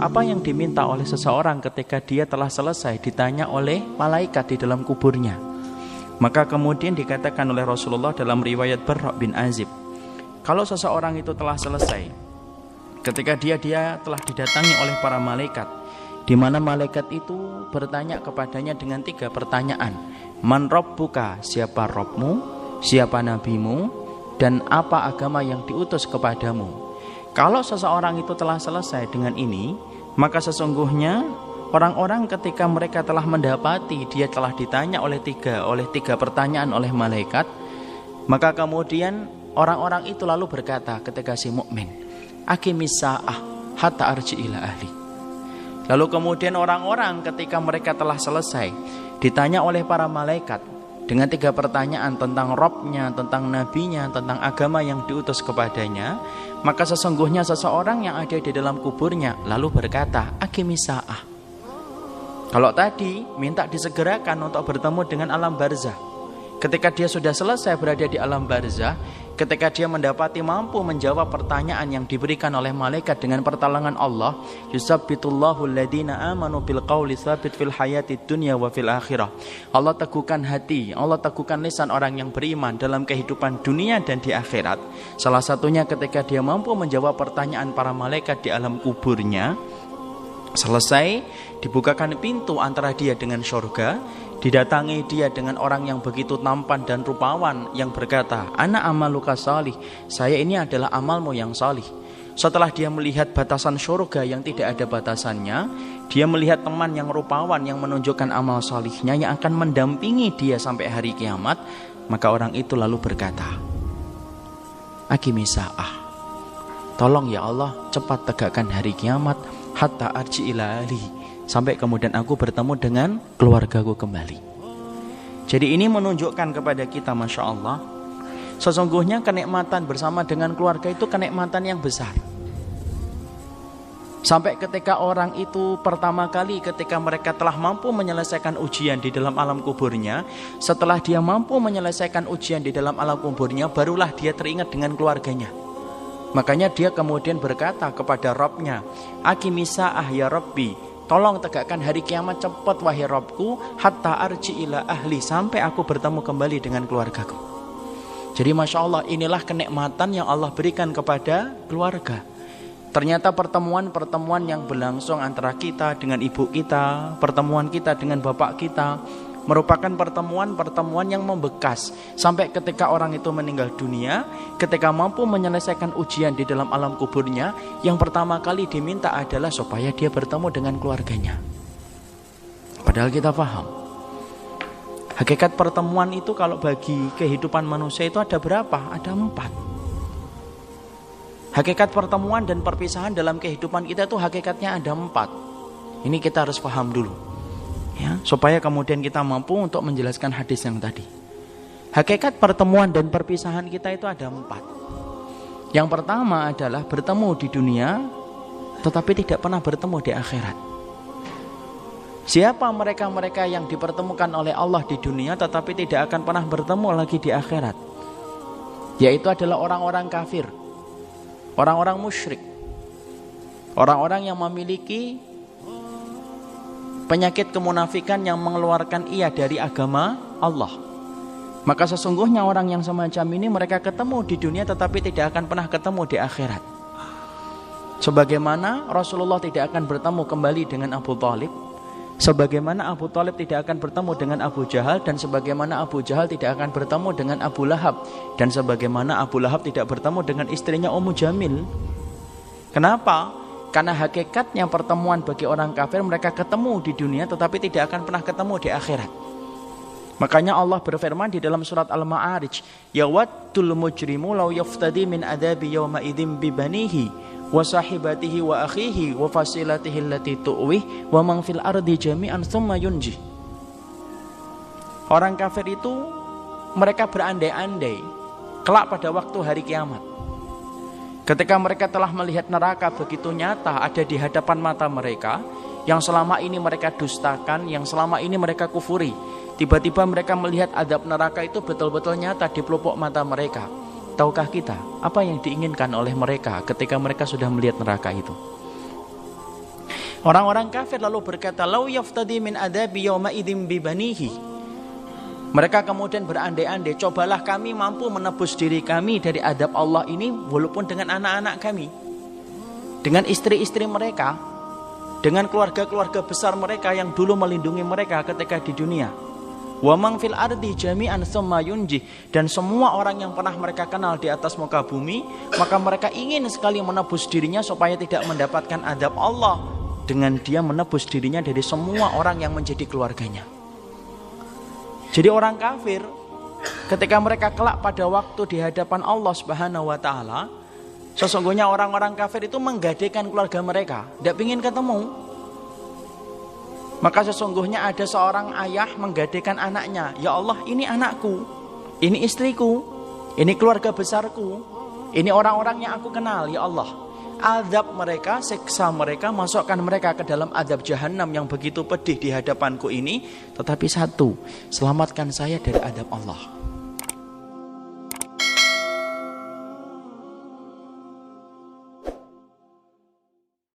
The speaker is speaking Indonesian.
apa yang diminta oleh seseorang ketika dia telah selesai ditanya oleh malaikat di dalam kuburnya. Maka kemudian dikatakan oleh Rasulullah dalam riwayat Barra bin Azib, kalau seseorang itu telah selesai, ketika dia telah didatangi oleh para malaikat, di mana malaikat itu bertanya kepadanya dengan 3 pertanyaan. Man rabbuka, siapa Rabbmu, siapa nabimu, dan apa agama yang diutus kepadamu. Kalau seseorang itu telah selesai dengan ini, maka sesungguhnya orang-orang ketika mereka telah mendapati dia telah ditanya oleh tiga pertanyaan oleh malaikat, maka kemudian orang-orang itu lalu berkata ketika si mukmin, aqimis sa'ah hatta arji ila ahli. Lalu kemudian orang-orang ketika mereka telah selesai ditanya oleh para malaikat dengan 3 pertanyaan tentang Rabbnya, tentang nabinya, tentang agama yang diutus kepadanya, maka sesungguhnya seseorang yang ada di dalam kuburnya lalu berkata, aqimis sa'ah. Kalau tadi minta disegerakan untuk bertemu dengan alam barzah, ketika dia sudah selesai berada di alam barzah, ketika dia mendapati mampu menjawab pertanyaan yang diberikan oleh malaikat dengan pertolongan Allah, yusabbitullahu alladhina amanu bil qawli tsabit fil hayatid dunya wa fil akhirah. Allah teguhkan hati, Allah teguhkan lisan orang yang beriman dalam kehidupan dunia dan di akhirat. Salah satunya ketika dia mampu menjawab pertanyaan para malaikat di alam kuburnya. Selesai, dibukakan pintu antara dia dengan surga, didatangi dia dengan orang yang begitu tampan dan rupawan yang berkata, ana amaluka salih, saya ini adalah amalmu yang salih. Setelah dia melihat batasan surga yang tidak ada batasannya, dia melihat teman yang rupawan yang menunjukkan amal salihnya yang akan mendampingi dia sampai hari kiamat, maka orang itu lalu berkata, aqimis sa'ah, tolong ya Allah cepat tegakkan hari kiamat, hatta arji ila ahli, sampai kemudian aku bertemu dengan keluargaku kembali. Jadi ini menunjukkan kepada kita, Masya Allah, sesungguhnya kenikmatan bersama dengan keluarga itu kenikmatan yang besar. Sampai ketika orang itu pertama kali ketika mereka telah mampu menyelesaikan ujian di dalam alam kuburnya, setelah dia mampu menyelesaikan ujian di dalam alam kuburnya, barulah dia teringat dengan keluarganya. Makanya dia kemudian berkata kepada Rabbnya, aqimis sa'ah ya Rabbi, tolong tegakkan hari kiamat cepat wahai Rabbku, hatta arji ila ahli, sampai aku bertemu kembali dengan keluargaku. Jadi Masya Allah, inilah kenikmatan yang Allah berikan kepada keluarga. Ternyata pertemuan-pertemuan yang berlangsung antara kita dengan ibu kita, pertemuan kita dengan bapak kita, merupakan pertemuan-pertemuan yang membekas sampai ketika orang itu meninggal dunia, ketika mampu menyelesaikan ujian di dalam alam kuburnya, yang pertama kali diminta adalah supaya dia bertemu dengan keluarganya. Padahal kita paham, hakikat pertemuan itu kalau bagi kehidupan manusia itu ada berapa? Ada 4. Hakikat pertemuan dan perpisahan dalam kehidupan kita itu hakikatnya ada 4. Ini kita harus paham dulu, ya, supaya kemudian kita mampu untuk menjelaskan hadis yang tadi. Hakikat pertemuan dan perpisahan kita itu ada 4. Yang pertama adalah bertemu di dunia, tetapi tidak pernah bertemu di akhirat. Siapa mereka-mereka yang dipertemukan oleh Allah di dunia, tetapi tidak akan pernah bertemu lagi di akhirat? Yaitu adalah orang-orang kafir, orang-orang musyrik, orang-orang yang memiliki penyakit kemunafikan yang mengeluarkan ia dari agama Allah. Maka sesungguhnya orang yang semacam ini mereka ketemu di dunia tetapi tidak akan pernah ketemu di akhirat. Sebagaimana Rasulullah tidak akan bertemu kembali dengan Abu Thalib, sebagaimana Abu Thalib tidak akan bertemu dengan Abu Jahal, dan sebagaimana Abu Jahal tidak akan bertemu dengan Abu Lahab, dan sebagaimana Abu Lahab tidak bertemu dengan istrinya Ummu Jamil. Kenapa? Karena hakikatnya pertemuan bagi orang kafir, mereka ketemu di dunia tetapi tidak akan pernah ketemu di akhirat. Makanya Allah berfirman di dalam surat Al-Ma'arij, yawaddul mujrimu law yaftadi min adabi yawma idzin bi banihi wa sahibatihi wa akhihi wa fasilatihi allati tu'wih wa man fil ardi jami'an tsumma yunji. Orang kafir itu mereka berandai-andai kelak pada waktu hari kiamat, ketika mereka telah melihat neraka begitu nyata ada di hadapan mata mereka, yang selama ini mereka dustakan, yang selama ini mereka kufuri, tiba-tiba mereka melihat azab neraka itu betul-betul nyata di pelupuk mata mereka. Tahukah kita apa yang diinginkan oleh mereka ketika mereka sudah melihat neraka itu? Orang-orang kafir lalu berkata, "Lau yaftadi min adabi yawma idzin bi banihi." Mereka kemudian berandai-andai, cobalah kami mampu menebus diri kami dari adab Allah ini walaupun dengan anak-anak kami, dengan istri-istri mereka, dengan keluarga-keluarga besar mereka yang dulu melindungi mereka ketika di dunia. Wa man fil ardi jami'an tsumma yunji, dan semua orang yang pernah mereka kenal di atas muka bumi, maka mereka ingin sekali menebus dirinya supaya tidak mendapatkan adab Allah dengan dia menebus dirinya dari semua orang yang menjadi keluarganya. Jadi orang kafir ketika mereka kelak pada waktu di hadapan Allah Subhanahu wa taala, sesungguhnya orang-orang kafir itu menggadaikan keluarga mereka, tidak ingin ketemu. Maka sesungguhnya ada seorang ayah menggadaikan anaknya, "Ya Allah, ini anakku, ini istriku, ini keluarga besarku, ini orang-orang yang aku kenal, ya Allah. Azab mereka, siksa mereka, masukkan mereka ke dalam azab jahanam yang begitu pedih di hadapanku ini. Tetapi satu, selamatkan saya dari azab Allah."